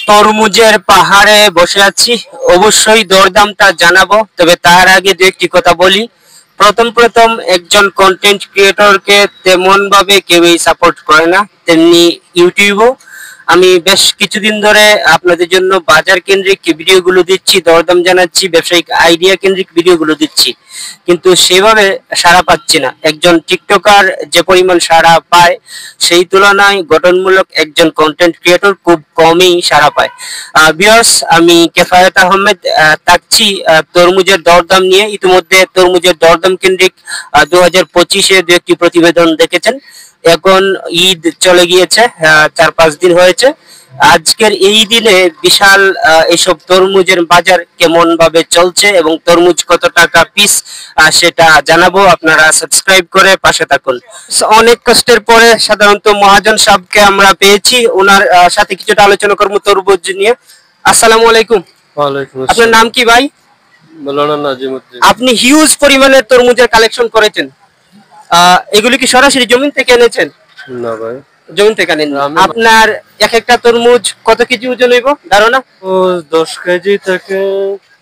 তরমুজের পাহাড়ে বসে আছি, অবশ্যই দরদামটা জানাবো। তবে তার আগে দু একটি কথা বলি। প্রথম প্রথম একজন কন্টেন্ট ক্রিয়েটরকে তেমন ভাবে কেউই সাপোর্ট করে না, তেমনি ইউটিউবও। আমি বেশ কিছুদিন ধরে আপনাদের জন্য বাজার কেন্দ্রিক ভিডিওগুলো দিচ্ছি, দরদাম জানাচ্ছি, ব্যবসায়িক আইডিয়া কেন্দ্রিক ভিডিওগুলো দিচ্ছি, কিন্তু সেভাবে সাড়া পাচ্ছি না। একজন টিকটকার যে পরিমাণ সাড়া পায় সেই তুলনায় গঠনমূলক একজন কন্টেন্ট ক্রিয়েটর খুব কমই সাড়া পায়। ভিউয়ার্স, আমি কেফায়েত আহমেদ থাকছি তরমুজের দরদাম নিয়ে। ইতিমধ্যে তরমুজের দরদাম কেন্দ্রিক 2025-এ দু একটি প্রতিবেদন দেখেছেন। এখন ঈদ চলে গিয়েছে, 4-5 দিন হয়েছে। আজকের এই দিনে বিশাল এইসব তরমুজের বাজার কেমন ভাবে চলছে এবং তরমুজ কত টাকা পিস সেটা জানাবো। আপনারা সাবস্ক্রাইব করে পাশে থাকুন। অনেক কষ্টের পরে সাধারণত মহাজন সাহেবকে আমরা পেয়েছি, ওনার সাথে কিছুটা আলোচনা করবো তরমুজ নিয়ে। আসসালামু আলাইকুম। ওয়ালাইকুম আসসালাম। আপনার নাম কি ভাই? মাওলানা নাজিমউদ্দিন। আপনি হিউজ পরিমাণের তরমুজের কালেকশন করেছেন, এগুলি কি সরাসরি জমিন থেকে এনেছেন? না ভাই, জমিন থেকে আনেন। আপনার এক একটা তরমুজ কত কেজি ওজন হইব ধারণা? ও 10 কেজি থেকে।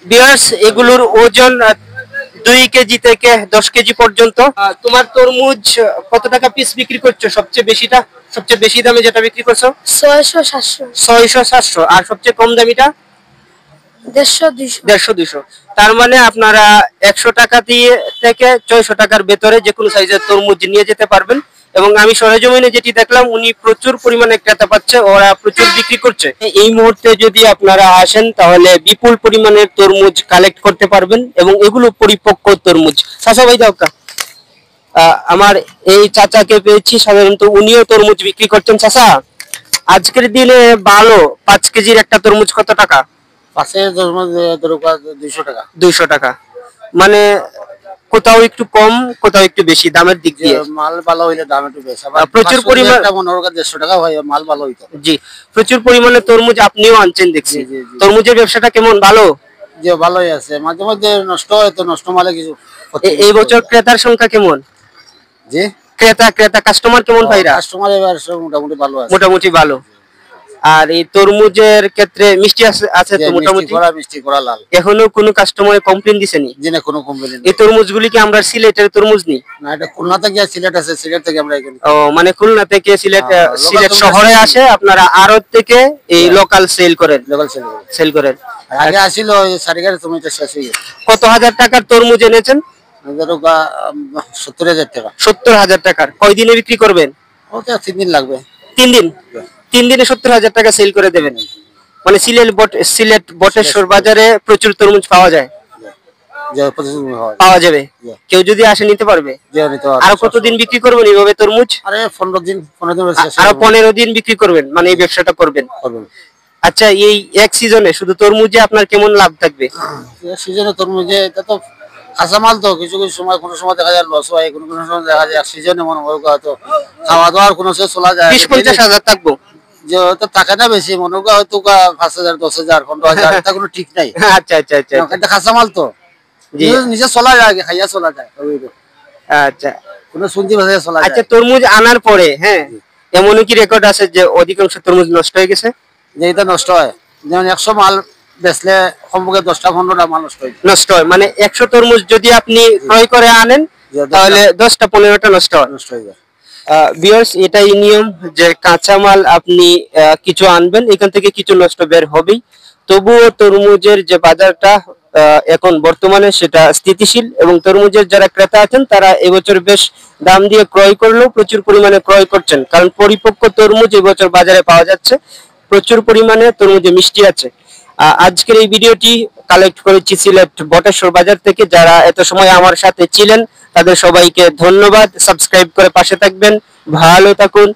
ভিউয়ার্স, এগুলোর ওজন 2 কেজি থেকে 10 কেজি পর্যন্ত। তোমার তরমুজ কত টাকা পিস বিক্রি করছো? সবচেয়ে বেশি দামে যেটা বিক্রি করছো 600-700। আর সবচেয়ে কম দামিটা 150-200। তার মানে আপনারা 100 টাকা দিয়ে থেকে 600 টাকার ভেতরে যে কোনো সাইজের তরমুজ নিয়ে যেতে পারবেন। এবং আমি সরেজমিনে যেটি দেখলাম, উনি প্রচুর পরিমাণে ক্রেতা পাচ্ছে, ওরা প্রচুর বিক্রি করছে। এই মুহূর্তে যদি আপনারা আসেন তাহলে বিপুল পরিমাণের তরমুজ কালেক্ট করতে পারবেন এবং এগুলো পরিপক্ক তরমুজ। চাচা ভাই দাও, আমার এই চাচাকে পেয়েছি, সাধারণত উনিও তরমুজ বিক্রি করছেন। চাচা, আজকের দিনে ভালো 5 কেজির একটা তরমুজ কত টাকা? 200 টাকা। 200 টাকা, মানে কোথাও একটু কম, কোথাও একটু বেশি দামের দিক দিয়ে। মাল ভালো হইলে দাম একটু বেশি, প্রচুর পরিমাণে 150 টাকা হয়, মাল ভালো হইতো। জি, প্রচুর পরিমাণে তরমুজ আপনিও আনছেন দেখছি। তরমুজের ব্যবসাটা কেমন? ভালো? যে ভালোই আছে, মাঝে মধ্যে নষ্ট হয়, তো নষ্ট মালে কিছু। এই বছর ক্রেতার সংখ্যা কেমন? জি, ক্রেতা কাস্টমার কেমন ভাইরা? কাস্টমার এবার মোটামুটি ভালো আছে। মোটামুটি ভালো। আর এই তরমুজের ক্ষেত্রে মিষ্টি আছে তো মোটামুটি? মিষ্টি করা লাল। এখনো কোনো কাস্টমারে কমপ্লেইন দিছেনি? জি না, কোনো কমপ্লেইন। এই তরমুজগুলি কি আমরা সিলেটের তরমুজ নি? না, এটা খুলনা থেকে সিলেট আছে, সিলেট থেকে আমরা এখানে। ও, মানে খুলনা থেকে সিলেট শহরে আসে, আপনারা আড়ত থেকে এই লোকাল সেল করেন? লোকাল সেল করেন। আগে আসিল সারিগার তরমুজটা শেষ হয়ে গেছে। কত হাজার টাকার তরমুজ এনেছেন? 70,000 টাকা। 70,000 টাকার। কয়দিনে বিক্রি করবেন? ওটা 3 দিন লাগবে। 3 দিন? 3 দিনে 70,000 টাকা সেল করে দেবেন? মানে সিলেট বটেশ্বর বাজারে প্রচুর তরমুজ পাওয়া যায়? পাওয়া যাবে, কেউ যদি আসে নিতে পারবে? আর কতদিন বিক্রি করবেন এইভাবে তরমুজ? আরে 15 দিন। আরো 15 দিন বিক্রি করবেন, মানে এই ব্যবসাটা করবেন? আচ্ছা, এই এক সিজনে শুধু তরমুজে আপনার কেমন লাভ থাকবে? সিজনে তরমুজে এটা তো কাঁচামাল, তো কিছু কিছু সময় কোনো সময় দেখা যায় লস হয়, কোনো সময় দেখা যায় সিজনে মনে হয় হয়তো খাওয়া দাওয়ার কোনো সময় চলা যায় 20-50 হাজার থাকবো, যে হয়তো টাকা না বেশি, মনে হয় হয়তো 5,000, 10,000, 15,000, এটা কোনো ঠিক নাই। আচ্ছা আচ্ছা আচ্ছা, এটা কাঁচামাল তো নিজে চলা যায়, খাইয়া চলা যায়। আচ্ছা, কোনো শুনছি ভাষায় চলা যায়। আচ্ছা, তরমুজ আনার পরে হ্যাঁ এমনও কি রেকর্ড আছে যে অধিকাংশ তরমুজ নষ্ট হয়ে গেছে? যে এটা নষ্ট হয়, যেমন 100 মাল বেচলে সম্পর্কে 10টা-15টা মাল নষ্ট হয়। মানে 100 তরমুজ যদি আপনি ক্রয় করে আনেন তাহলে 10টা-15টা নষ্ট হয়ে যায়। ভিউয়ার্স, এটাই নিয়ম যে কাঁচামাল আপনি কিছু আনবেন, এখান থেকে কিছু নষ্ট বের হবেই। তবুও তরমুজের যে বাজারটা এখন বর্তমানে সেটা স্থিতিশীল এবং তরমুজের যারা ক্রেতা আছেন তারা এবছর বেশ দাম দিয়ে ক্রয় করলেও প্রচুর পরিমাণে ক্রয় করছেন, কারণ পরিপক্ক তরমুজ এবছর বাজারে পাওয়া যাচ্ছে। প্রচুর পরিমাণে তরমুজে মিষ্টি আছে। আজকের এই ভিডিওটি কালেক্ট করেছি সিলেট বটেশ্বর বাজার থেকে। যারা এত সময় আমার সাথে ছিলেন তাদের সবাইকে ধন্যবাদ। সাবস্ক্রাইব করে পাশে থাকবেন, ভালো থাকুন।